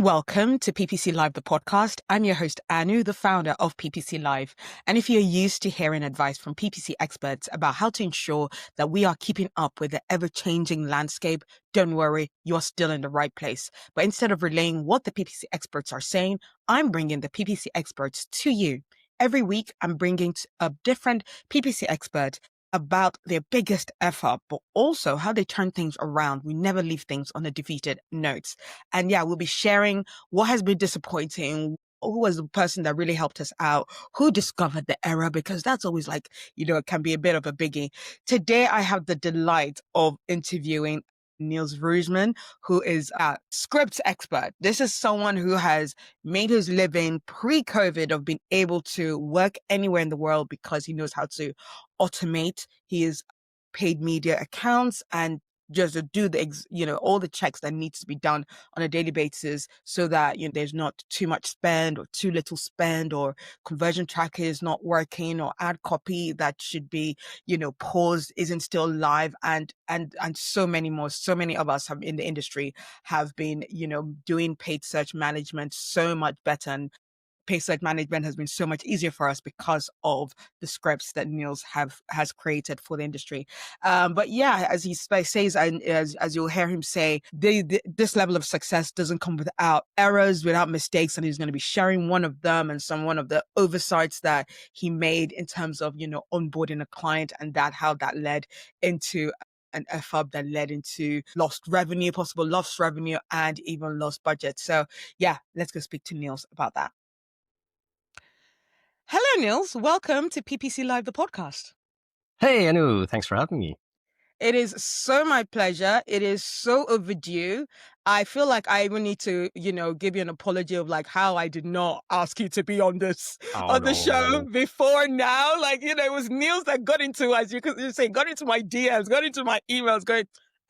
and welcome to PPC Live The Podcastt. I'm your host, Anu, the founder of PPC Live. And if you're used to hearing advice from PPC experts about how to ensure that we are keeping up with the ever-changing landscape, don't worry, you're still in the right place. But instead of relaying what the PPC experts are saying, I'm bringing the PPC experts to you. Every week, I'm bringing a different PPC expert about their biggest F-up, but also how they turn things around. We never leave things on a defeated note. And yeah, we'll be sharing what has been disappointing, who was the person that really helped us out, who discovered the error, because that's always it can be a bit of a biggie. Today, I have the delight of interviewing Nils Rooijmans, who is a scripts expert. This is someone who has made his living pre-COVID of being able to work anywhere in the world because he knows how to automate his paid media accounts and just to do all the checks that needs to be done on a daily basis so that there's not too much spend or too little spend or conversion tracker is not working or ad copy that should be paused isn't still live and so many more. So many of us in the industry have been doing paid search management so much better, and paid search management has been so much easier for us because of the scripts that Nils has created for the industry. But yeah, as he says, and as you'll hear him say, this level of success doesn't come without errors, without mistakes, and he's going to be sharing one of them and one of the oversights that he made in terms of onboarding a client, and how that led into an F-up that led into possible lost revenue, and even lost budget. So yeah, let's go speak to Nils about that. Hello, Nils. Welcome to PPC Live The Podcastt. Hey, Anu. Thanks for having me. It is so my pleasure. It is so overdue. I feel like I even need to, give you an apology of how I did not ask you to be on the show before now. It was Nils that got into, as you could say, got into my DMs, got into my emails going,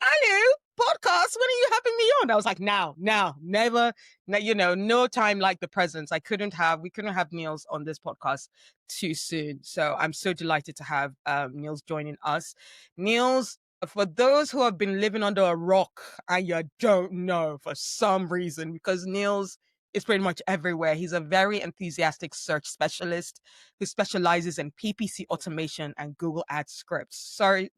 Anu, podcast, when are you having me on? I was like, now, never, no time like the present. We couldn't have Nils on this podcast too soon. So I'm so delighted to have Nils joining us. Nils, for those who have been living under a rock and you don't know for some reason, because Nils is pretty much everywhere. He's a very enthusiastic search specialist who specializes in PPC automation and Google Ads scripts. Sorry,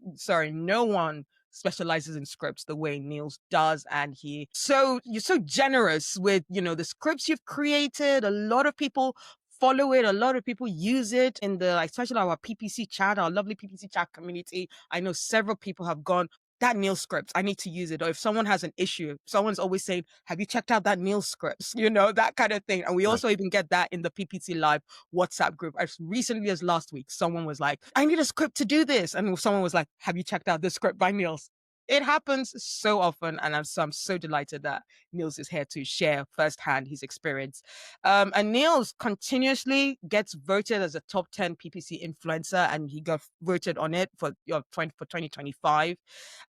no one specializes in scripts the way Nils does, and you're so generous with the scripts you've created. A lot of people follow it, a lot of people use it in especially our PPC chat, our lovely PPC chat community. I know several people have gone, that Nils script, I need to use it. Or if someone has an issue, someone's always saying, have you checked out that Nils scripts? That kind of thing. And we also even get that in the PPC Live WhatsApp group. As recently as last week, someone was like, I need a script to do this. And someone was like, have you checked out this script by Nils? It happens so often, and I'm so delighted that Nils is here to share firsthand his experience. And Nils continuously gets voted as a top 10 PPC influencer, and he got voted on it for 2025.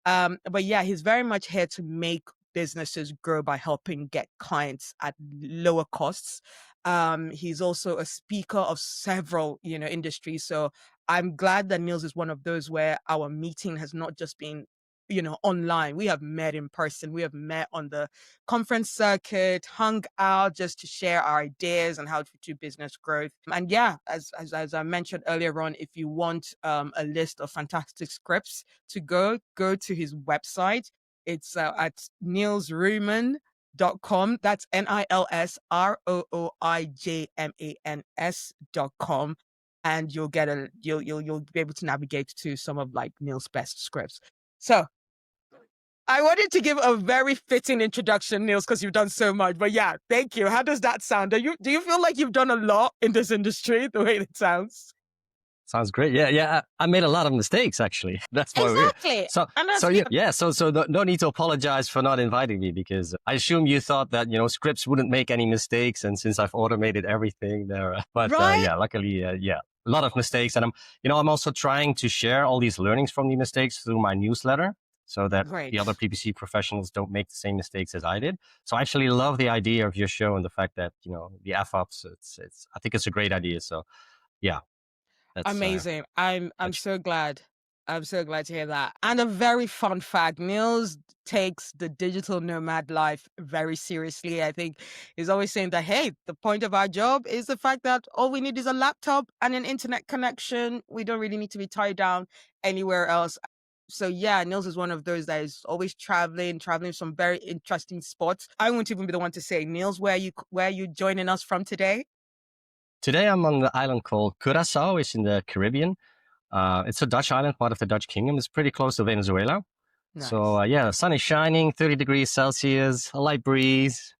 But yeah, he's very much here to make businesses grow by helping get clients at lower costs. He's also a speaker of several, industries. So I'm glad that Nils is one of those where our meeting has not just been online. We have met in person. We have met on the conference circuit, hung out just to share our ideas and how to do business growth. And yeah, as I mentioned earlier on, if you want a list of fantastic scripts to go to his website. It's at nilsrooijmans.com. That's NILSROOIJMANS.com. And you'll be able to navigate to some of Nils' best scripts. So I wanted to give a very fitting introduction, Nils, because you've done so much. But yeah, thank you. How does that sound? Do you feel like you've done a lot in this industry, the way it sounds? Sounds great. Yeah. I made a lot of mistakes, actually. That's why exactly. So no need to apologize for not inviting me, because I assume you thought that scripts wouldn't make any mistakes, and since I've automated everything there, luckily, a lot of mistakes, and I'm also trying to share all these learnings from the mistakes through my newsletter, so that the other PPC professionals don't make the same mistakes as I did. So I actually love the idea of your show and the fact that, the F-ups, I think it's a great idea. So yeah. That's amazing. I'm so glad. I'm so glad to hear that. And a very fun fact, Nils takes the digital nomad life very seriously. I think he's always saying that, hey, the point of our job is the fact that all we need is a laptop and an internet connection. We don't really need to be tied down anywhere else. So yeah, Nils is one of those that is always traveling some very interesting spots. I won't even be the one to say, Nils, where are you joining us from today? Today I'm on the island called Curaçao, which is in the Caribbean. It's a Dutch island, part of the Dutch kingdom. It's pretty close to Venezuela. Nice. So yeah, the sun is shining, 30 degrees Celsius, a light breeze.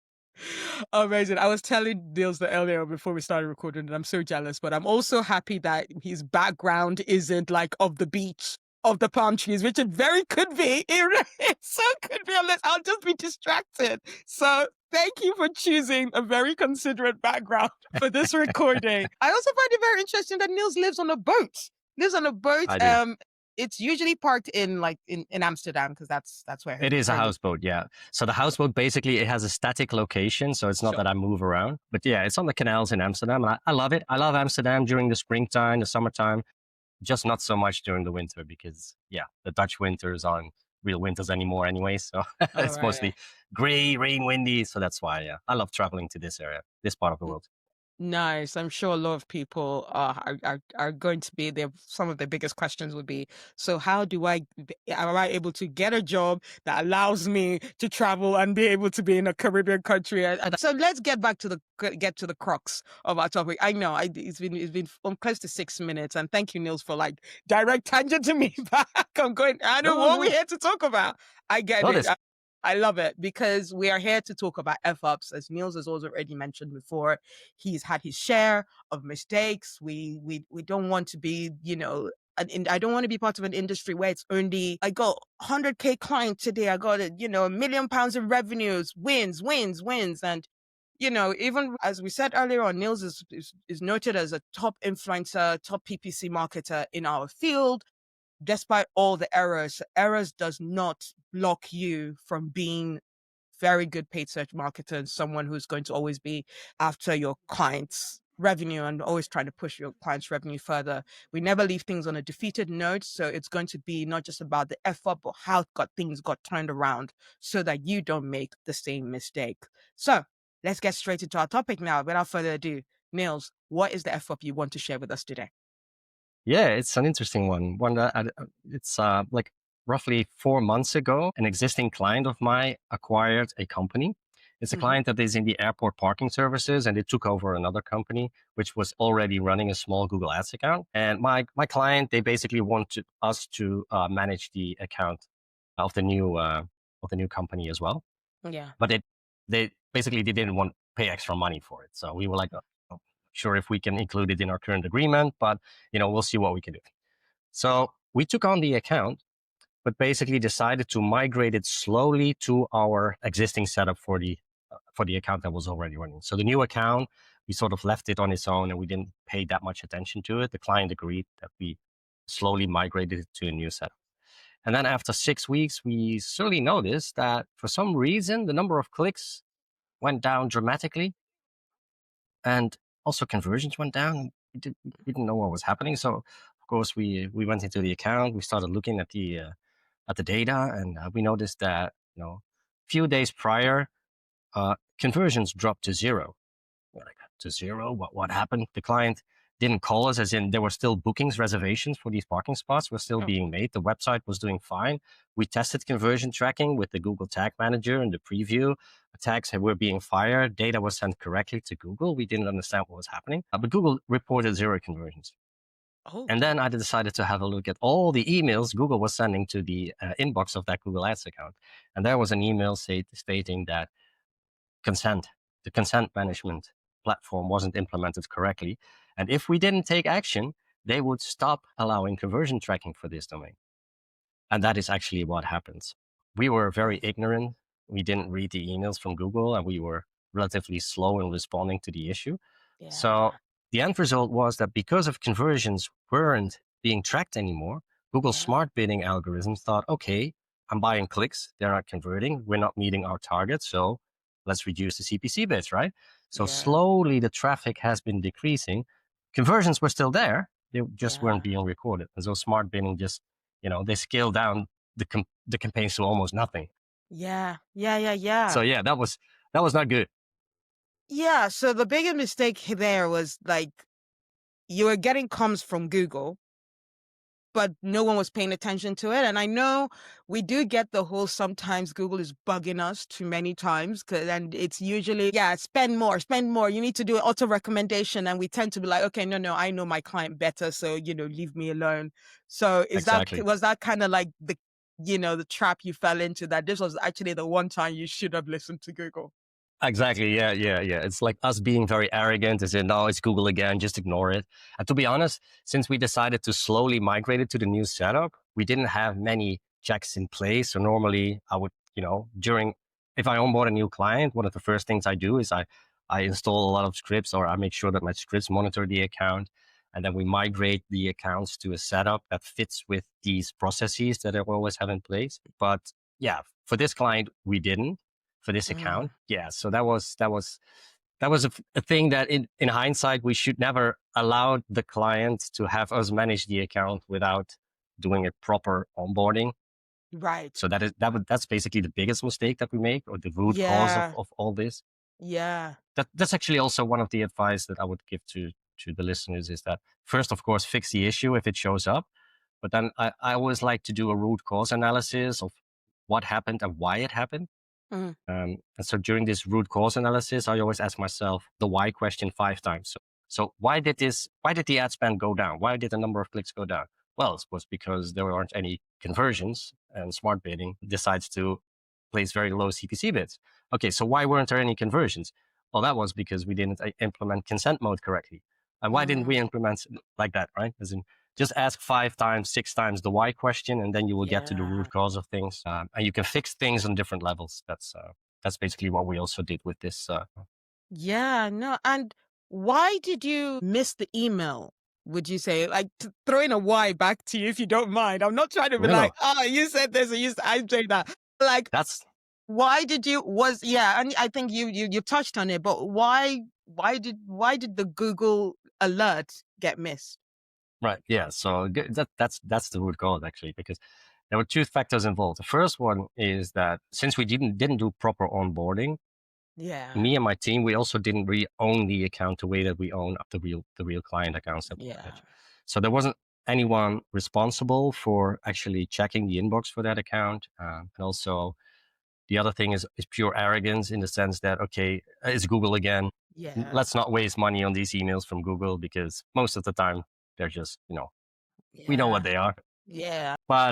Amazing. I was telling Nils that earlier before we started recording, and I'm so jealous, but I'm also happy that his background isn't like of the beach, of the palm trees, which it very could be. It so could be, unless I'll just be distracted. So thank you for choosing a very considerate background for this recording. I also find it very interesting that Nils lives on a boat. It's usually parked in Amsterdam, because that's where it is. A houseboat. Yeah. So the houseboat, basically it has a static location. So it's not that I move around, but yeah, it's on the canals in Amsterdam. And I love it. I love Amsterdam during the springtime, the summertime, just not so much during the winter, because yeah, the Dutch winters aren't real winters anymore anyway. So it's mostly gray, rain, windy. So that's why, yeah, I love traveling to this area, this part of the world. Nice. I'm sure a lot of people are going to be there. Some of the biggest questions would be, so how am I able to get a job that allows me to travel and be able to be in a Caribbean country? So let's get to the crux of our topic. I know it's been close to 6 minutes, and thank you, Nils, for direct tangent to me back. I'm going, I know what we're here to talk about. I get it. I love it, because we are here to talk about F-ups. As Nils has also already mentioned before, he's had his share of mistakes. We don't want to be, I don't want to be part of an industry where it's only, I got 100K clients today, I got £1 million in revenues, wins. And, even as we said earlier on, Nils is noted as a top influencer, top PPC marketer in our field. Despite all the errors does not block you from being very good paid search marketer and someone who's going to always be after your clients' revenue and always trying to push your clients' revenue further. We never leave things on a defeated note. So it's going to be not just about the F-up, but how things got turned around so that you don't make the same mistake. So let's get straight into our topic now. Without further ado, Nils, what is the F-up you want to share with us today? Yeah, it's an interesting one. It's like roughly 4 months ago, an existing client of mine acquired a company. It's a client that is in the airport parking services, and they took over another company, which was already running a small Google Ads account. And my client, they basically wanted us to manage the account of the new company as well. Yeah. But they didn't want to pay extra money for it. So we were like, sure if we can include it in our current agreement, but we'll see what we can do. So we took on the account, but basically decided to migrate it slowly to our existing setup for the account that was already running. So the new account, we sort of left it on its own and we didn't pay that much attention to it. The client agreed that we slowly migrated it to a new setup. And then after 6 weeks, we slowly noticed that for some reason, the number of clicks went down dramatically. And also conversions went down. We didn't know what was happening. So of course we went into the account. We started looking at the data, and we noticed that a few days prior, conversions dropped to zero. We're like, to zero? What happened? The client didn't call us, as in there were still bookings, reservations for these parking spots were still being made. The website was doing fine. We tested conversion tracking with the Google Tag Manager and the preview. Tags were being fired. Data was sent correctly to Google. We didn't understand what was happening, but Google reported zero conversions. And then I decided to have a look at all the emails Google was sending to the inbox of that Google Ads account. And there was an email stating that the consent management platform wasn't implemented correctly. And if we didn't take action, they would stop allowing conversion tracking for this domain. And that is actually what happens. We were very ignorant. We didn't read the emails from Google, and we were relatively slow in responding to the issue. Yeah. So the end result was that because of conversions weren't being tracked anymore, Google's smart bidding algorithms thought, okay, I'm buying clicks. They're not converting. We're not meeting our target. So let's reduce the CPC bids, right? So slowly the traffic has been decreasing. Conversions were still there. They just weren't being recorded. And so smart bidding just, they scale down the campaigns to almost nothing. Yeah. So yeah, that was not good. Yeah. So the biggest mistake there was like you were getting comms from Google, but no one was paying attention to it. And I know we do get the whole sometimes Google is bugging us too many times, and it's usually, spend more. You need to do an auto recommendation. And we tend to be like, okay, no, I know my client better. So, leave me alone. So Exactly. was that kind of like the trap you fell into, that this was actually the one time you should have listened to Google? Exactly. Yeah. It's like us being very arrogant and saying, no, it's Google again, just ignore it. And to be honest, since we decided to slowly migrate it to the new setup, we didn't have many checks in place. So normally I would, if I onboard a new client, one of the first things I do is I install a lot of scripts, or I make sure that my scripts monitor the account. And then we migrate the accounts to a setup that fits with these processes that I always have in place. But yeah, for this client, we didn't. For this account. Yeah. So that was a thing that in hindsight, we should never allow the client to have us manage the account without doing a proper onboarding. Right. So that's basically the biggest mistake that we make, or the root cause of all this. Yeah. That's actually also one of the advice that I would give to the listeners, is that first, of course, fix the issue if it shows up. But then I always like to do a root cause analysis of what happened and why it happened. And so during this root cause analysis, I always ask myself the why question 5 times. So why did the ad spend go down? Why did the number of clicks go down? Well, it was because there aren't any conversions, and smart bidding decides to place very low CPC bids. Okay, so why weren't there any conversions? Well, that was because we didn't implement consent mode correctly. And why didn't we implement like that, right? As in, just ask 5 times, 6 times the why question, and then you will get to the root cause of things. And you can fix things on different levels. That's basically what we also did with this. Yeah, no. And why did you miss the email? Would you say, like, throwing a why back to you, if you don't mind? I'm not trying to be like, oh, you said this, or I'm saying that. Like, why did you and I think you touched on it, but why did the Google alert get missed? Right. Yeah. So that's the root cause, actually, because there were 2 factors involved. The first one is that since we didn't do proper onboarding, me and my team, we also didn't really own the account the way that we own the real client accounts that we manage. So there wasn't anyone responsible for actually checking the inbox for that account. And also, the other thing is pure arrogance, in the sense that, okay, it's Google again. Yeah. Let's not waste money on these emails from Google, because most of the time they're just, we know what they are. Yeah. But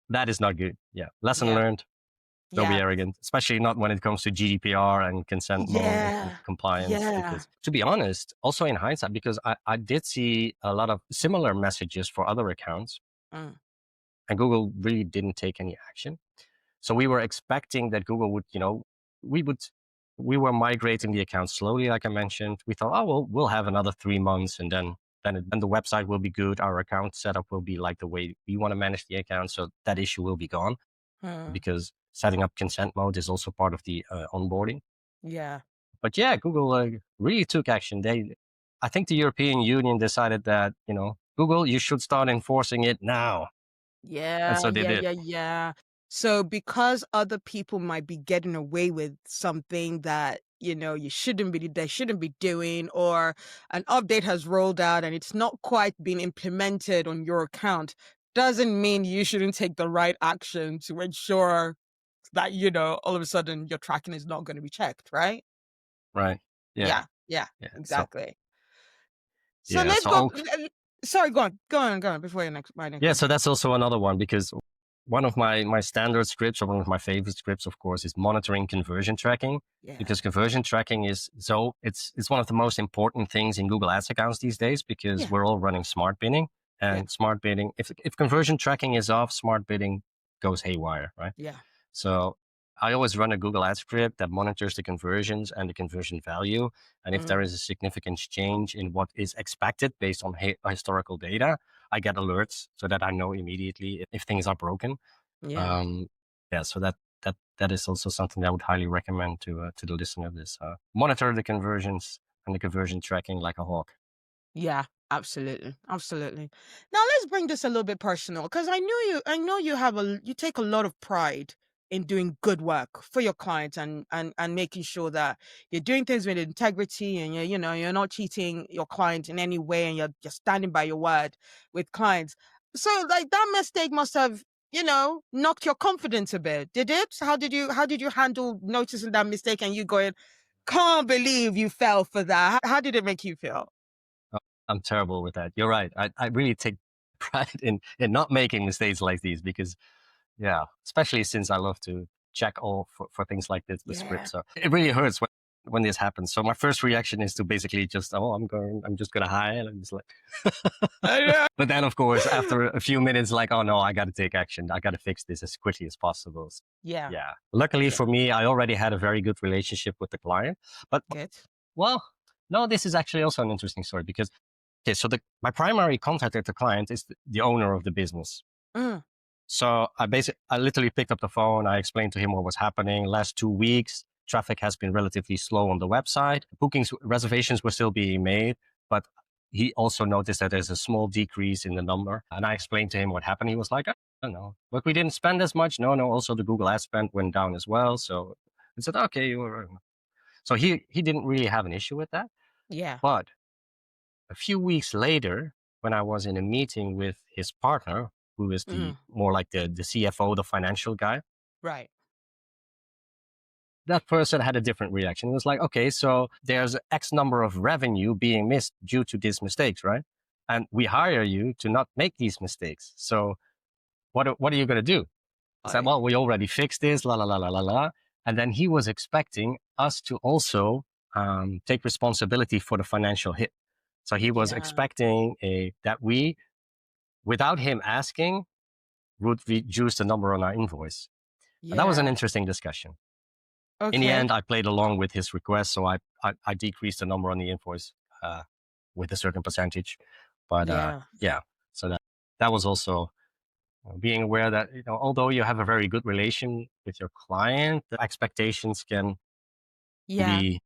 that is not good. Yeah. Lesson learned. Don't be arrogant, especially not when it comes to GDPR and consent mode and compliance. Because, to be honest, also in hindsight, because I did see a lot of similar messages for other accounts, and Google really didn't take any action. So we were expecting that Google would, we were migrating the account slowly, like I mentioned. We thought, oh, well, we'll have another 3 months, and then the website will be good. Our account setup will be like the way we want to manage the account. So that issue will be gone, because setting up consent mode is also part of the onboarding. Yeah. But yeah, Google really took action. I think the European Union decided that, Google, you should start enforcing it now. Yeah. And so they did. Yeah. So because other people might be getting away with something that, they shouldn't be doing, or an update has rolled out and it's not quite been implemented on your account, doesn't mean you shouldn't take the right action to ensure that, all of a sudden your tracking is not going to be checked, right? Right. Yeah. Yeah, exactly. So yeah, let's go. Sorry, go on before my next. Yeah, so that's also another one, because one of my standard scripts, or one of my favorite scripts, of course, is monitoring conversion tracking. Because conversion tracking it's one of the most important things in Google Ads accounts these days, because we're all running smart bidding, and smart bidding, if conversion tracking is off, smart bidding goes haywire, right? Yeah. So I always run a Google Ads script that monitors the conversions and the conversion value. And if there is a significant change in what is expected based on historical data, I get alerts so that I know immediately if things are broken. So that is also something I would highly recommend to the listener. This monitor the conversions and the conversion tracking like a hawk. Yeah, absolutely. Absolutely. Now let's bring this a little bit personal because I know you take a lot of pride in doing good work for your clients and making sure that you're doing things with integrity and you're not cheating your client in any way and you're standing by your word with clients. So like that mistake must have, knocked your confidence a bit. Did it? How did you handle noticing that mistake and you going, can't believe you fell for that? How did it make you feel? Oh, I'm terrible with that. You're right. I really take pride in not making mistakes like these because, yeah, especially since I love to check all for things like this, the Yeah. script. So it really hurts when this happens. So my first reaction is to basically just, oh, I'm just going to hide. And I'm just like, but then of course, after a few minutes, like, oh no, I got to take action. I got to fix this as quickly as possible. So, Yeah. yeah. Luckily Yeah. for me, I already had a very good relationship with the client, but Good. well, no, this is actually also an interesting story because, okay, so my primary contact at the client is the owner of the business. Mm. So I literally picked up the phone. I explained to him what was happening. Last 2 weeks, traffic has been relatively slow on the website. Reservations were still being made, but he also noticed that there's a small decrease in the number. And I explained to him what happened. He was like, I don't know, but we didn't spend as much. No, also the Google ad spend went down as well. So I said, okay, you were. So he didn't really have an issue with that. Yeah. But a few weeks later, when I was in a meeting with his partner, who is the more like the CFO, the financial guy, Right. that person had a different reaction. It was like, okay, so there's X number of revenue being missed due to these mistakes, right? And we hire you to not make these mistakes. So what are you going to do? I said, well, we already fixed this, la, la, la, la, la, la. And then he was expecting us to also take responsibility for the financial hit. So he was expecting that we, without him asking, would reduce the number on our invoice. And that was an interesting discussion. Okay. In the end, I played along with his request, so I decreased the number on the invoice with a certain percentage. But yeah, so that was also being aware that although you have a very good relation with your client, the expectations can be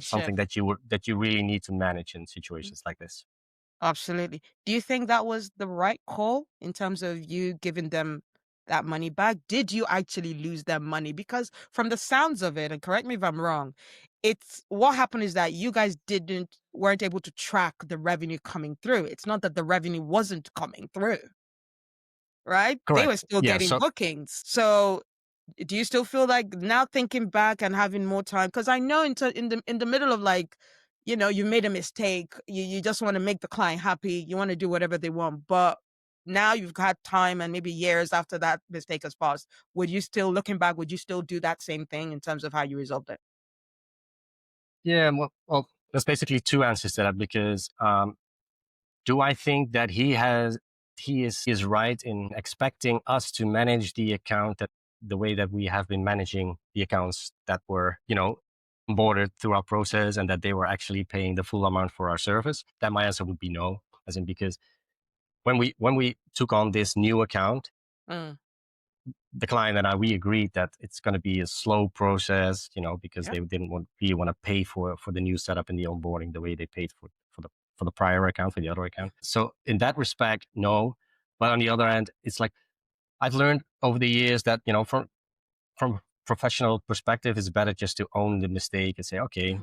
something shift. that you really need to manage in situations like this. Absolutely. Do you think that was the right call in terms of you giving them that money back? Did you actually lose their money? Because from the sounds of it, and correct me if I'm wrong, it's what happened is that you guys weren't able to track the revenue coming through. It's not that the revenue wasn't coming through, right? They were Correct. still Yeah. getting So bookings. So do you still feel like now thinking back and having more time? Because I know in the middle of like, you made a mistake. You just want to make the client happy. You want to do whatever they want. But now you've had time and maybe years after that mistake has passed. Looking back, would you still do that same thing in terms of how you resolved it? yeah, well, there's basically two answers to that because do I think that he is right in expecting us to manage the account the way that we have been managing the accounts that were, onboarded through our process and that they were actually paying the full amount for our service? Then my answer would be no, as in because when we took on this new account, the client and I, we agreed that it's going to be a slow process, because they didn't really want to pay for the new setup and the onboarding the way they paid for the prior account, for the other account. So in that respect, no. But on the other hand, it's like I've learned over the years that, from professional perspective, it's better just to own the mistake and say, okay,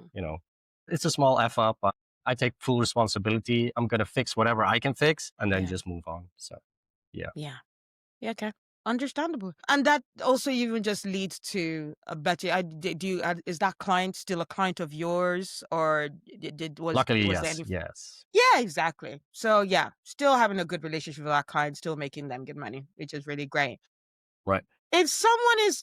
it's a small F up, but I take full responsibility. I'm going to fix whatever I can fix and then just move on. So, yeah. Yeah. Yeah, okay. Understandable. And that also even just leads to a better, is that client still a client of yours or Luckily, was there yes. any? Yes. Yeah, exactly. So yeah, still having a good relationship with our client, still making them good money, which is really great. Right. If someone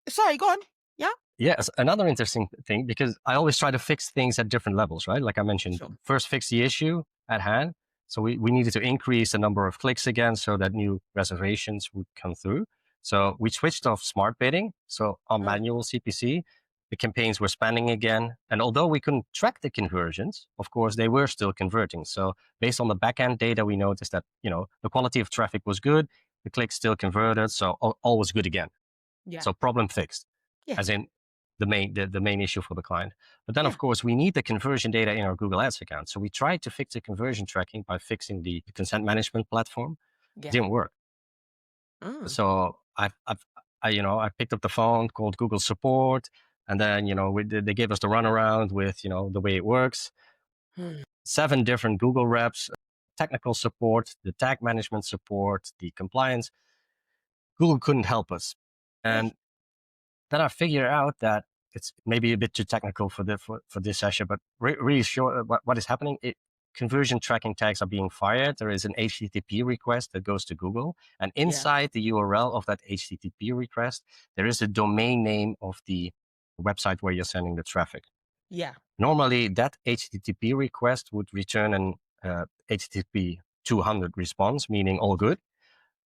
sorry, go on. Yeah. Yes, another interesting thing, because I always try to fix things at different levels, right? Like I mentioned, first fix the issue at hand. So we needed to increase the number of clicks again so that new reservations would come through. So we switched off smart bidding. So on manual CPC, the campaigns were spending again. And although we couldn't track the conversions, of course, they were still converting. So based on the backend data, we noticed that, the quality of traffic was good. The clicks still converted. So all was good again. Yeah. So problem fixed. Yeah. As in, the main issue for the client. But then, of course, we need the conversion data in our Google Ads account. So we tried to fix the conversion tracking by fixing the consent management platform. Yeah. Didn't work. So I picked up the phone, called Google support, and then they gave us the runaround with the way it works. 7 different Google reps, technical support, the tag management support, the compliance. Google couldn't help us, and then I figured out that it's maybe a bit too technical for this session, but really sure what is happening. Conversion tracking tags are being fired. There is an HTTP request that goes to Google, and inside the URL of that HTTP request, there is the domain name of the website where you're sending the traffic. Yeah. Normally, that HTTP request would return an HTTP 200 response, meaning all good.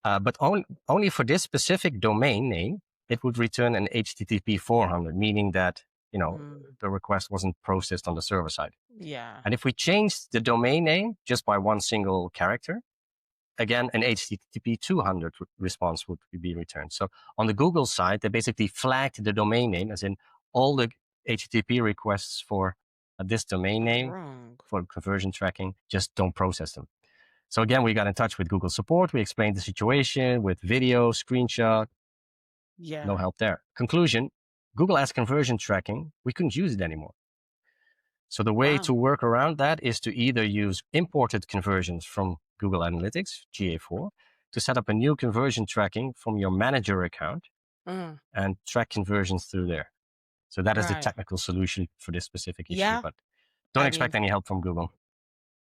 But only for this specific domain name, it would return an HTTP 400, meaning that the request wasn't processed on the server side. Yeah. And if we change the domain name just by one single character, again, an HTTP 200 response would be returned. So on the Google side, they basically flagged the domain name, as in all the HTTP requests for this domain name for conversion tracking, just don't process them. So again, we got in touch with Google support. We explained the situation with video, screenshot. Yeah. No help there. Conclusion, Google Ads conversion tracking, we couldn't use it anymore. So the way to work around that is to either use imported conversions from Google Analytics, GA4, to set up a new conversion tracking from your manager account and track conversions through there. So that is the technical solution for this specific issue, but don't expect any help from Google.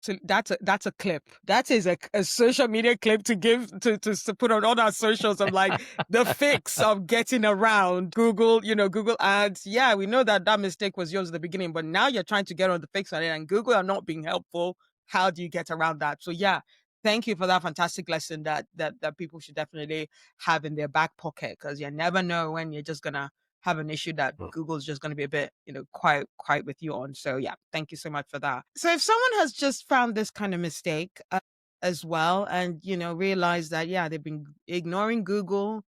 So that's a clip. That is a social media clip to give to put on all our socials of like the fix of getting around Google, Google Ads. Yeah, we know that mistake was yours at the beginning, but now you're trying to get on the fix on it, and Google are not being helpful. How do you get around that? So yeah, thank you for that fantastic lesson that people should definitely have in their back pocket, because you never know when you're just gonna have an issue that Google's just going to be a bit, quiet with you on. So yeah, thank you so much for that. So if someone has just found this kind of mistake as well, and, realized that, yeah, they've been ignoring Google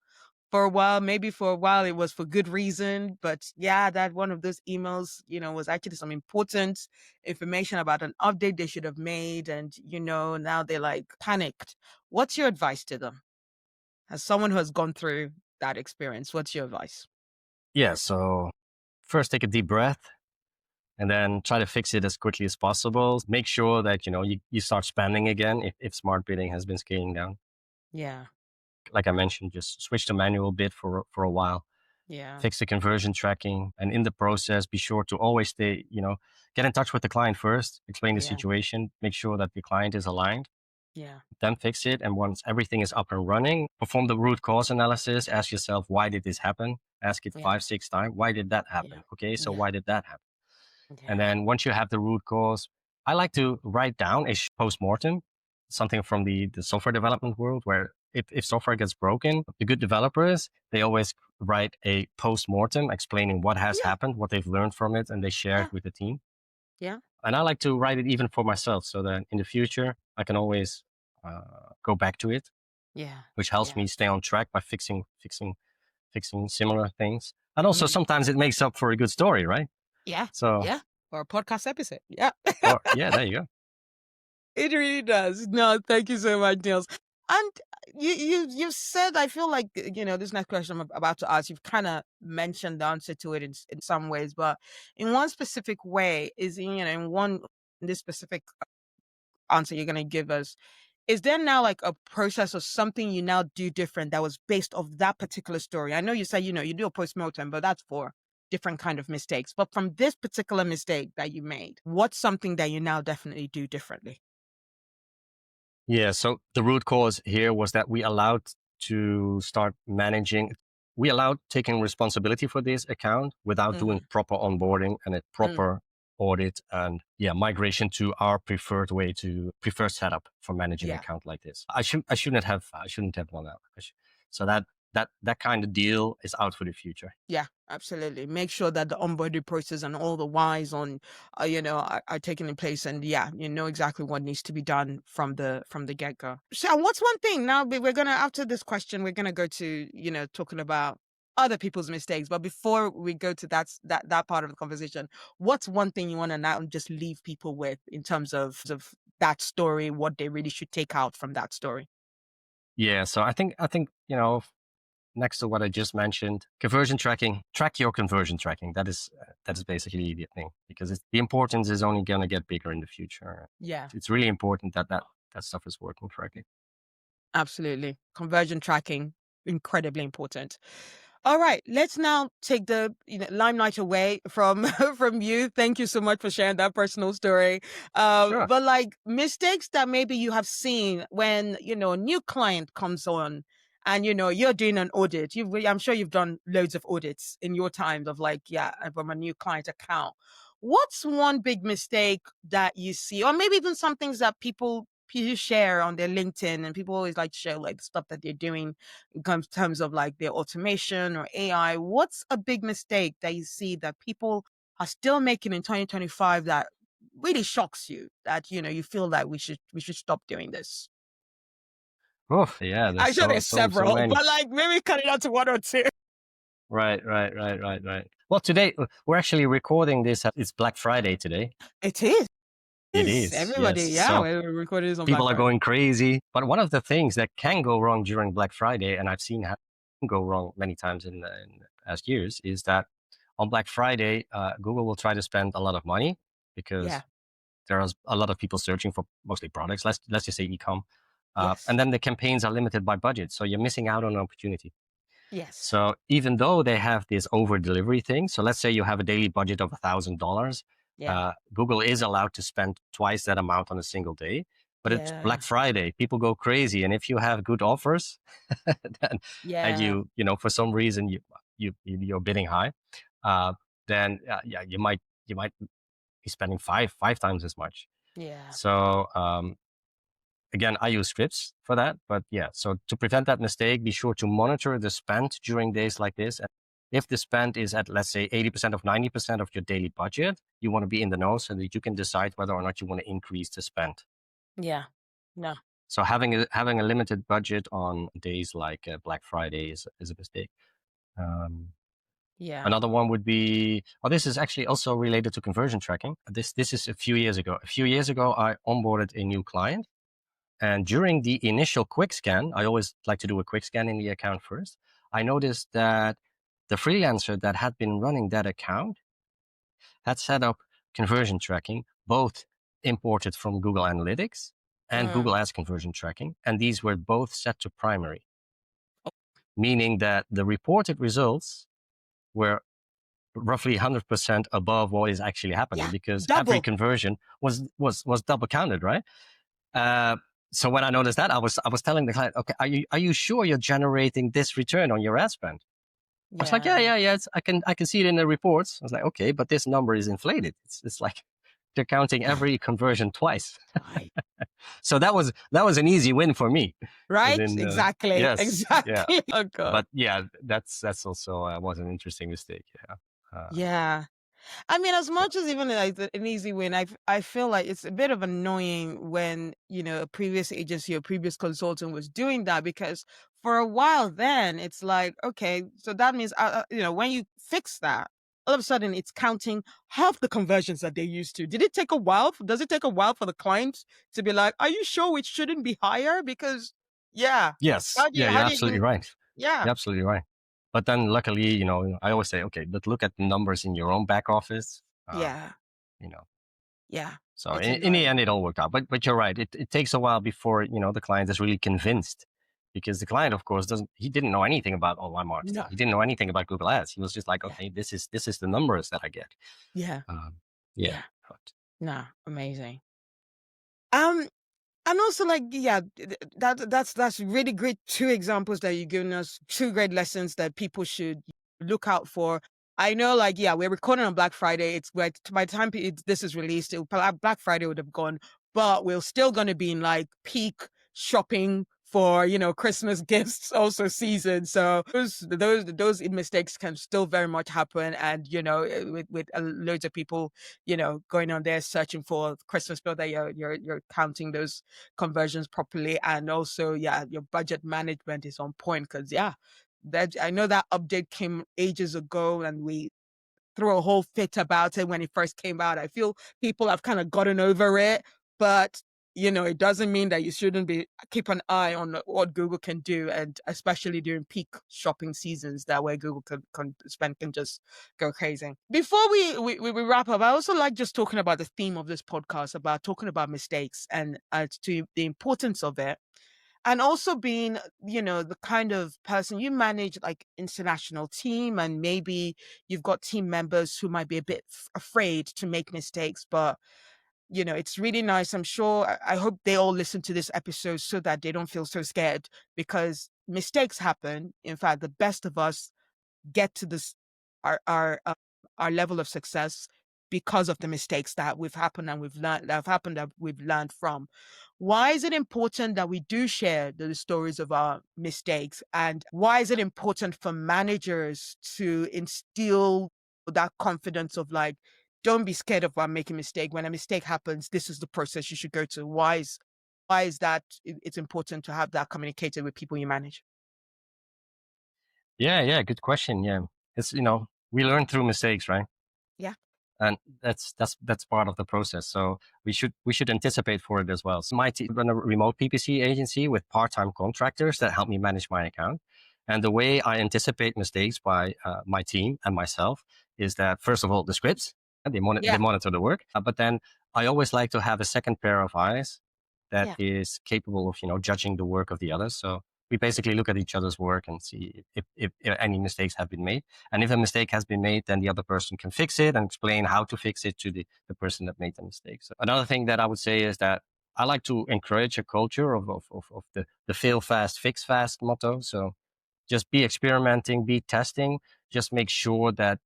for a while, maybe for a while it was for good reason, but yeah, that one of those emails, was actually some important information about an update they should have made. And, now they're like panicked. What's your advice to them? As someone who has gone through that experience, what's your advice? Yeah, so first take a deep breath and then try to fix it as quickly as possible. Make sure that, you start spending again if smart bidding has been scaling down. Yeah. Like I mentioned, just switch to manual bid for a while. Yeah. Fix the conversion tracking. And in the process, be sure to always stay, get in touch with the client first, explain the situation, make sure that the client is aligned. Yeah. Then fix it. And once everything is up and running, perform the root cause analysis. Ask yourself, why did this happen? Ask it 5-6 times. Why did that happen? Yeah. Okay, so why did that happen? Yeah. And then once you have the root cause, I like to write down a post-mortem, something from the software development world, where if software gets broken, the good developers, they always write a post-mortem explaining what has happened, what they've learned from it, and they share it with the team. Yeah. And I like to write it even for myself, so that in the future, I can always go back to it. Yeah. Which helps me stay on track by fixing similar things. And also sometimes it makes up for a good story, right? Yeah. So or a podcast episode. Yeah. There you go. It really does. No, thank you so much, Nils. And you said, I feel like, this next question I'm about to ask, you've kind of mentioned the answer to it in some ways, but in one specific way is, in this specific answer you're going to give us, is there now like a process or something you now do different that was based off that particular story? I know you say, you do a post-mortem, but that's for different kind of mistakes. But from this particular mistake that you made, what's something that you now definitely do differently? Yeah, so the root cause here was that we allowed taking responsibility for this account without doing proper onboarding and a proper audit and migration to our preferred setup for managing an account like this. I shouldn't have done that. So that kind of deal is out for the future. Yeah, absolutely. Make sure that the onboarding process and all the whys on, are taking in place, and you know exactly what needs to be done from the get-go. So what's one thing now? We're gonna, after this question, we're gonna go to talking about other people's mistakes. But before we go to that part of the conversation, what's one thing you want to now just leave people with in terms of that story, what they really should take out from that story? Yeah. So I think, next to what I just mentioned, conversion tracking, track your conversion tracking. That is basically the thing, because the importance is only going to get bigger in the future. Yeah. It's really important that stuff is working correctly. Absolutely. Conversion tracking, incredibly important. All right, let's now take the limelight away from from you. Thank you so much for sharing that personal story. Sure. But like mistakes that maybe you have seen when a new client comes on, and you're doing an audit. I'm sure you've done loads of audits in your time of from a new client account. What's one big mistake that you see, or maybe even some things that people share on their LinkedIn, and people always like to share like the stuff that they're doing in terms of like their automation or AI. What's a big mistake that you see that people are still making in 2025 that really shocks you, that you feel that we should stop doing this? Oh, yeah. I'm There's sure there's so several, many. but like maybe cut it out to one or two. Right. Well, today we're actually recording this. It's Black Friday today. It is. It is. Everybody, Yes. yeah, So we're recording this on people Black are Friday. going crazy. But one of the things that can go wrong during Black Friday, and I've seen go wrong many times in past years, is that on Black Friday, Google will try to spend a lot of money because there are a lot of people searching for mostly products. Let's just say e-com. And then the campaigns are limited by budget. So you're missing out on an opportunity. Yes. So even though they have this over delivery thing, so let's say you have a daily budget of $1,000, Google is allowed to spend twice that amount on a single day. But it's Black Friday, people go crazy, and if you have good offers, then, and you for some reason you're bidding high, then you might be spending five times as much. Yeah. So again, I use scripts for that, but so to prevent that mistake, be sure to monitor the spend during days like this. And if the spend is at, let's say, 80% of 90% of your daily budget, you want to be in the know so that you can decide whether or not you want to increase the spend. Yeah. No. So having a limited budget on days like Black Friday is a mistake. Another one would be, this is actually also related to conversion tracking. This is a few years ago. A few years ago, I onboarded a new client. And during the initial quick scan, I always like to do a quick scan in the account first. I noticed that the freelancer that had been running that account had set up conversion tracking, both imported from Google Analytics and Google Ads conversion tracking. And these were both set to primary, meaning that the reported results were roughly 100% above what is actually happening, because every conversion was double counted, right? So when I noticed that, I was telling the client, okay, are you sure you're generating this return on your ad spend? I was like, yeah, I can see it in the reports. I was like, okay, but this number is inflated. It's like they're counting every conversion twice. So that was an easy win for me. Right? Exactly. Yes, exactly. Yeah. Oh God. But that's also was an interesting mistake. Yeah. I mean, as much as even like an easy win, I feel like it's a bit of annoying when, a previous agency or previous consultant was doing that, because for a while then it's like, okay, so that means, when you fix that, all of a sudden it's counting half the conversions that they used to. Does it take a while for the client to be like, are you sure it shouldn't be higher? Because yes. You're absolutely right. You're absolutely right. But then luckily, I always say, okay, but look at the numbers in your own back office. Yeah. So in the end, it all worked out. But you're right. It takes a while before, the client is really convinced, because the client, of course, he didn't know anything about online marketing. No. He didn't know anything about Google Ads. He was just like, okay, this is the numbers that I get. Yeah. But, no, amazing. And also, like, that's really great. 2 examples that you've given us, 2 great lessons that people should look out for. I know, like, we're recording on Black Friday. It's by the time this is released, Black Friday would have gone, but we're still going to be in like peak shopping for, Christmas gifts also season. So those mistakes can still very much happen. And, with loads of people, going on there searching for Christmas bill, that you're counting those conversions properly. And also, your budget management is on point, because I know that update came ages ago and we threw a whole fit about it when it first came out. I feel people have kind of gotten over it, but it doesn't mean that you shouldn't keep an eye on what Google can do, and especially during peak shopping seasons, that way Google can just go crazy. Before we wrap up, I also like just talking about the theme of this podcast, about talking about mistakes and to the importance of it. And also being, the kind of person you manage, like international team, and maybe you've got team members who might be a bit afraid to make mistakes, but it's really nice. I'm sure, I hope they all listen to this episode so that they don't feel so scared, because mistakes happen. In fact, the best of us get to this our level of success because of the mistakes that have happened that we've learned from. Why is it important that we do share the stories of our mistakes? And why is it important for managers to instill that confidence of like, don't be scared of making a mistake. When a mistake happens, this is the process you should go to. Why is that it's important to have that communicated with people you manage? Yeah, good question. Yeah, it's we learn through mistakes, right? Yeah. And that's part of the process. So we should anticipate for it as well. So my team run a remote PPC agency with part-time contractors that help me manage my account. And the way I anticipate mistakes by my team and myself is that, first of all, the scripts, they monitor the work. But then I always like to have a second pair of eyes that is capable of judging the work of the others. So we basically look at each other's work and see if any mistakes have been made. And if a mistake has been made, then the other person can fix it and explain how to fix it to the person that made the mistake. So another thing that I would say is that I like to encourage a culture of the fail fast, fix fast motto. So just be experimenting, be testing, just make sure that,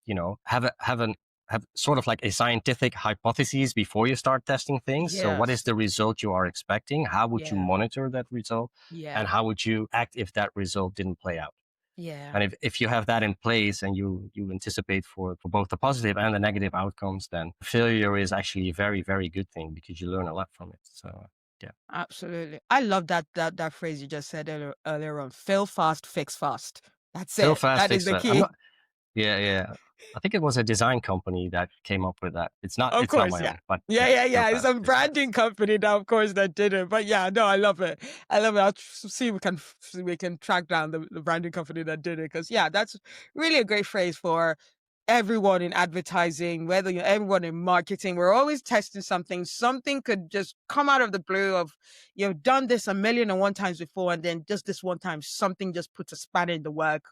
have sort of like a scientific hypothesis before you start testing things. Yes. So what is the result you are expecting? How would you monitor that result? And how would you act if that result didn't play out? Yeah. And if you have that in place and you anticipate for both the positive and the negative outcomes, then failure is actually a very, very good thing because you learn a lot from it. So yeah. Absolutely. I love that phrase you just said earlier on. Fail fast, fix fast. That's Fail it. fast, That is fix the fast. key. Yeah. I think it was a design company that came up with that. It's not my own, but yeah. fail It's a fast, branding company now, of course, that did it. But yeah, no, I love it. I'll see if we can track down the branding company that did it. Because that's really a great phrase for everyone in advertising, whether you're everyone in marketing. We're always testing something. Something could just come out of the blue of, you've done this 1,000,001 times before, and then just this one time, something just puts a spanner in the work.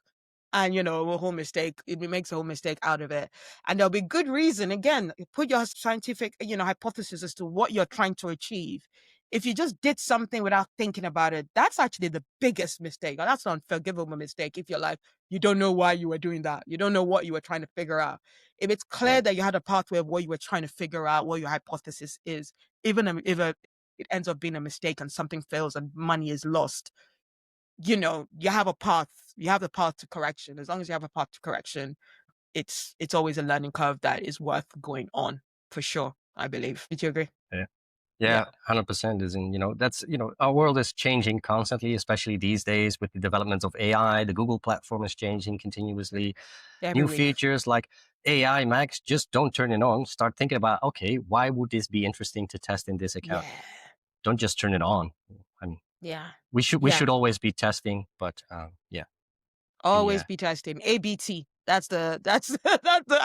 And, a whole mistake, it makes a whole mistake out of it. And there'll be good reason. Again, put your scientific, hypothesis as to what you're trying to achieve. If you just did something without thinking about it, that's actually the biggest mistake. That's an unforgivable mistake. If you're like, you don't know why you were doing that. You don't know what you were trying to figure out. If it's clear that you had a pathway of what you were trying to figure out, what your hypothesis is, even if it ends up being a mistake and something fails and money is lost, you have a path. You have the path to correction. As long as you have a path to correction, it's always a learning curve that is worth going on, for sure, I believe. Did you agree? Yeah, 100% is that's, our world is changing constantly, especially these days with the development of AI. The Google platform is changing continuously. New features like AI Max, just don't turn it on. Start thinking about, okay, why would this be interesting to test in this account? Yeah. Don't just turn it on. I mean, we should always be testing, but always be testing. ABT. That's the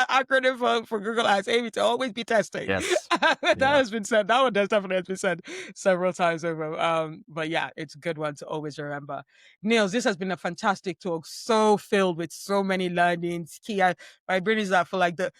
acronym for Google Ads. ABT. Always be testing. Yes. That has been said. That one definitely has been said several times over. But yeah, it's a good one to always remember. Nils, this has been a fantastic talk. So filled with so many learnings. My brain is that for like the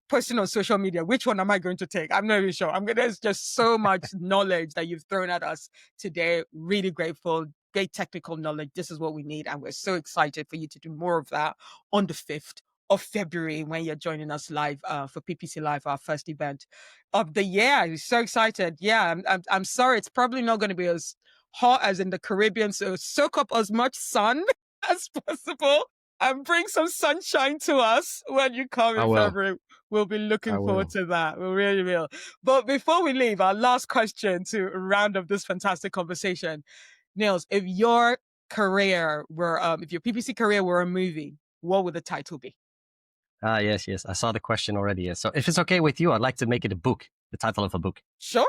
person on social media. Which one am I going to take? I'm not even sure. There's just so much knowledge that you've thrown at us today. Really grateful. Great technical knowledge. This is what we need. And we're so excited for you to do more of that on the 5th of February when you're joining us live for PPC Live, our first event of the year. I'm so excited. Yeah, I'm sorry. It's probably not going to be as hot as in the Caribbean. So soak up as much sun as possible and bring some sunshine to us when you come in February. We'll be looking forward to that. We really will. But before we leave, our last question to round up this fantastic conversation. Nils, if your career were, if your PPC career were a movie, what would the title be? Yes. I saw the question already. Yes. So if it's okay with you, I'd like to make it a book, the title of a book. Sure.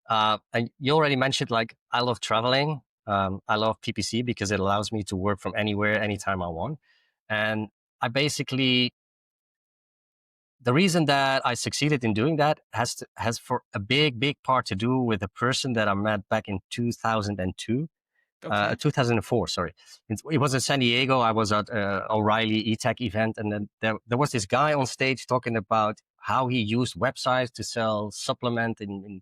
And you already mentioned, like, I love traveling. I love PPC because it allows me to work from anywhere, anytime I want. And I basically, the reason that I succeeded in doing that has for a big part to do with a person that I met back in 2002. Okay. 2004, sorry. It was in San Diego. I was at O'Reilly eTech event, and then there was this guy on stage talking about how he used websites to sell supplement. It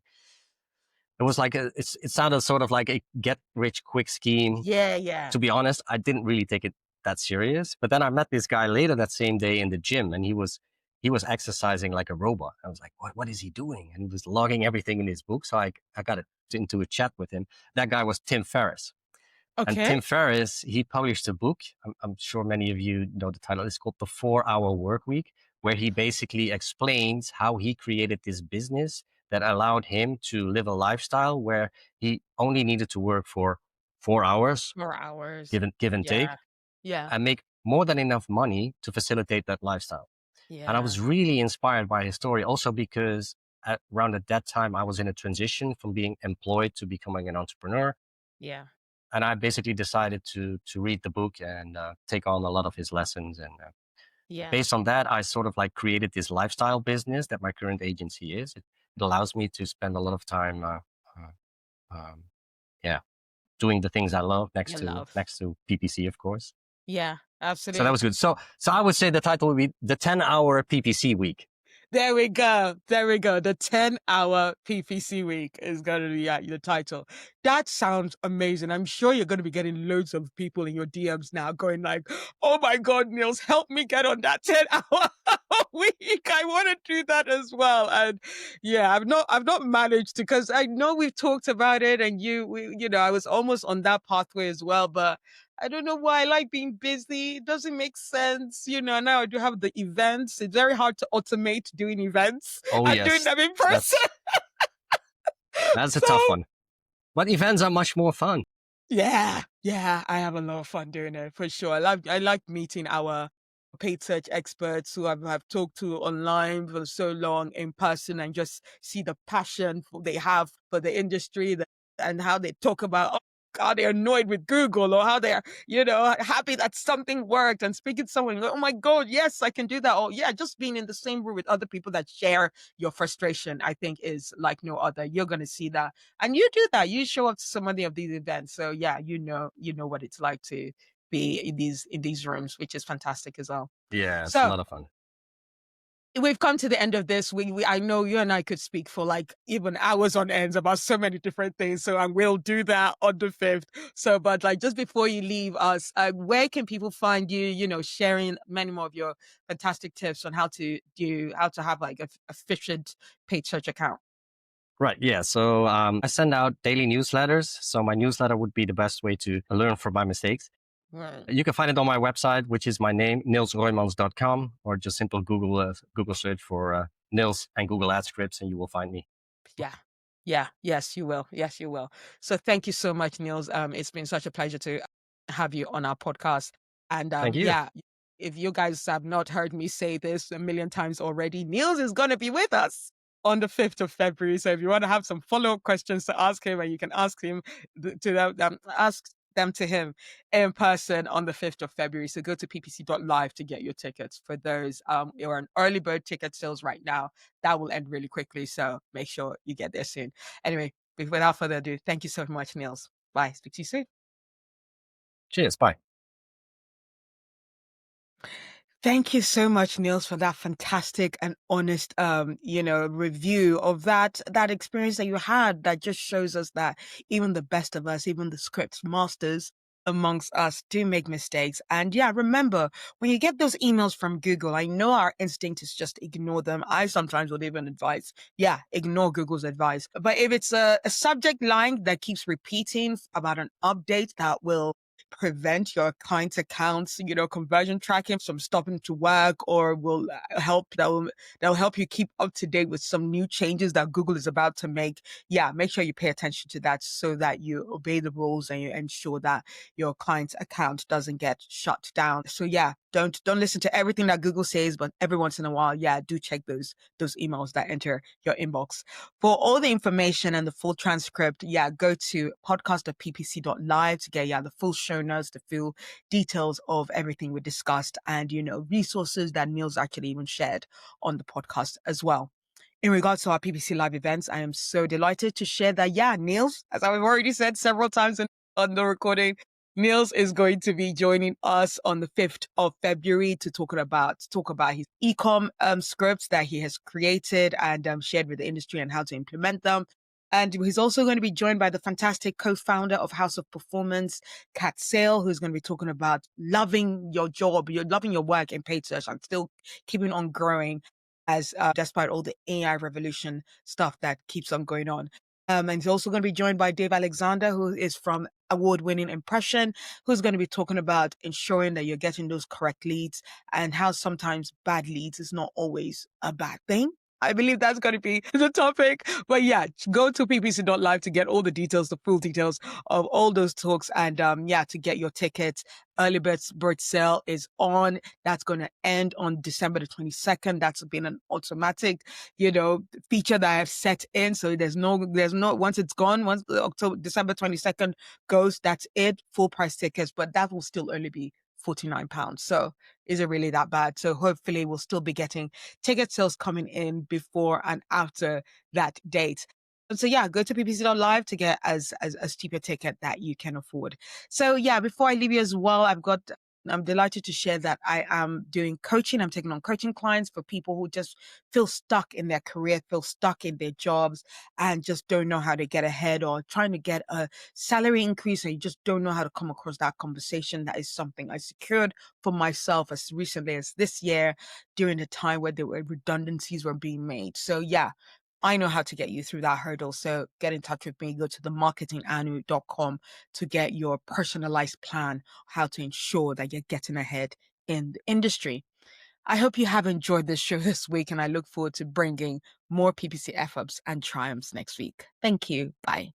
was like it sounded sort of like a get rich quick scheme. Yeah. To be honest, I didn't really take it that serious. But then I met this guy later that same day in the gym, and he was exercising like a robot. I was like, what is he doing? And he was logging everything in his book. So I got into a chat with him. That guy was Tim Ferriss. Okay. And Tim Ferriss, he published a book. I'm sure many of you know the title. It's called The 4-Hour Workweek, where he basically explains how he created this business that allowed him to live a lifestyle where he only needed to work for 4 hours. 4 hours. Give and take. Yeah. And make more than enough money to facilitate that lifestyle. Yeah. And I was really inspired by his story also because around at that time, I was in a transition from being employed to becoming an entrepreneur. Yeah. And I basically decided to read the book and take on a lot of his lessons. And based on that, I sort of like created this lifestyle business that my current agency is. It allows me to spend a lot of time, doing the things I love next to PPC, of course. Yeah, absolutely. So that was good. So I would say the title would be the 10-hour PPC week. There we go. The 10-hour PPC week is going to be the title. That sounds amazing. I'm sure you're going to be getting loads of people in your DMs now going like, oh my God, Nils, help me get on that 10-hour week. I want to do that as well. And yeah, I've not managed to, because I know we've talked about it and I was almost on that pathway as well, but I don't know why I like being busy. It doesn't make sense. Now I do have the events. It's very hard to automate doing events and doing them in person. That's a tough one. But events are much more fun. Yeah. I have a lot of fun doing it for sure. I like meeting our paid search experts who I've talked to online for so long in person and just see the passion they have for the industry and how they talk about how they're annoyed with Google or how they're, happy that something worked, and speaking to someone, oh my God, yes, I can do that. Or yeah, just being in the same room with other people that share your frustration, I think is like no other. You're going to see that. And you do that. You show up to so many of these events. So yeah, you know what it's like to be in these rooms, which is fantastic as well. Yeah, it's a lot of fun. We've come to the end of this. I know you and I could speak for like even hours on ends about so many different things. So I will do that on the 5th. So, but like just before you leave us, where can people find you, sharing many more of your fantastic tips on how to have like a efficient paid search account? Right. Yeah. So I send out daily newsletters. So my newsletter would be the best way to learn from my mistakes. Right. You can find it on my website, which is my name, nilsrooijmans.com, or just simple Google search for Nils and Google Ad Scripts, and you will find me. Yeah. Yes, you will. So thank you so much, Nils. It's been such a pleasure to have you on our podcast. And thank you. Yeah, if you guys have not heard me say this a million times already, Nils is going to be with us on the 5th of February. So if you want to have some follow-up questions to ask him, and you can ask him ask them to him in person on the 5th of February. So go to ppc.live to get your tickets. For those you're on early bird ticket sales right now, that will end really quickly. So make sure you get there soon. Anyway, without further ado, thank you so much, Nils. Bye. Speak to you soon. Cheers. Bye. Thank you so much, Nils, for that fantastic and honest, review of that experience that you had. That just shows us that even the best of us, even the script masters amongst us, do make mistakes. And yeah, remember, when you get those emails from Google, I know our instinct is just ignore them. I sometimes would even advise, ignore Google's advice. But if it's a subject line that keeps repeating about an update that will prevent your clients' accounts, conversion tracking from stopping to work, or that'll help you keep up to date with some new changes that Google is about to make. Yeah, make sure you pay attention to that so that you obey the rules and you ensure that your client's account doesn't get shut down. So yeah, don't listen to everything that Google says, but every once in a while, yeah, do check those emails that enter your inbox. For all the information and the full transcript, yeah, go to podcast.ppc.live to get the full show notes, the full details of everything we discussed, and resources that Nils actually even shared on the podcast as well. In regards to our PPC Live events, I am so delighted to share that, Nils, as I've already said several times on the recording, Nils is going to be joining us on the 5th of February to talk about his e-com scripts that he has created and shared with the industry and how to implement them. And he's also going to be joined by the fantastic co-founder of House of Performance, Kat Sale, who's going to be talking about loving your job, loving your work in paid search and still keeping on growing as despite all the AI revolution stuff that keeps on going on. And he's also going to be joined by Dave Alexander, who is from award-winning Impression, who's going to be talking about ensuring that you're getting those correct leads and how sometimes bad leads is not always a bad thing. I believe that's going to be the topic. But yeah, go to ppc.live to get all the details, the full details of all those talks, and to get your tickets. Early bird sale is on. That's going to end on December the 22nd. That's been an automatic, feature that I have set in. So there's no, once it's gone, once December 22nd goes, that's it. Full price tickets, but that will still only be £49. So is it really that bad? So hopefully we'll still be getting ticket sales coming in before and after that date. So yeah, go to ppc.live to get as cheap a ticket that you can afford. So yeah, before I leave you as well, I'm delighted to share that I am doing coaching. I'm taking on coaching clients for people who just feel stuck in their career, feel stuck in their jobs, and just don't know how to get ahead, or trying to get a salary increase, and you just don't know how to come across that conversation. That is something I secured for myself as recently as this year during the time where redundancies were being made. So yeah, I know how to get you through that hurdle. So get in touch with me. Go to themarketinganu.com to get your personalized plan, how to ensure that you're getting ahead in the industry. I hope you have enjoyed this show this week, and I look forward to bringing more PPC F-ups and triumphs next week. Thank you. Bye.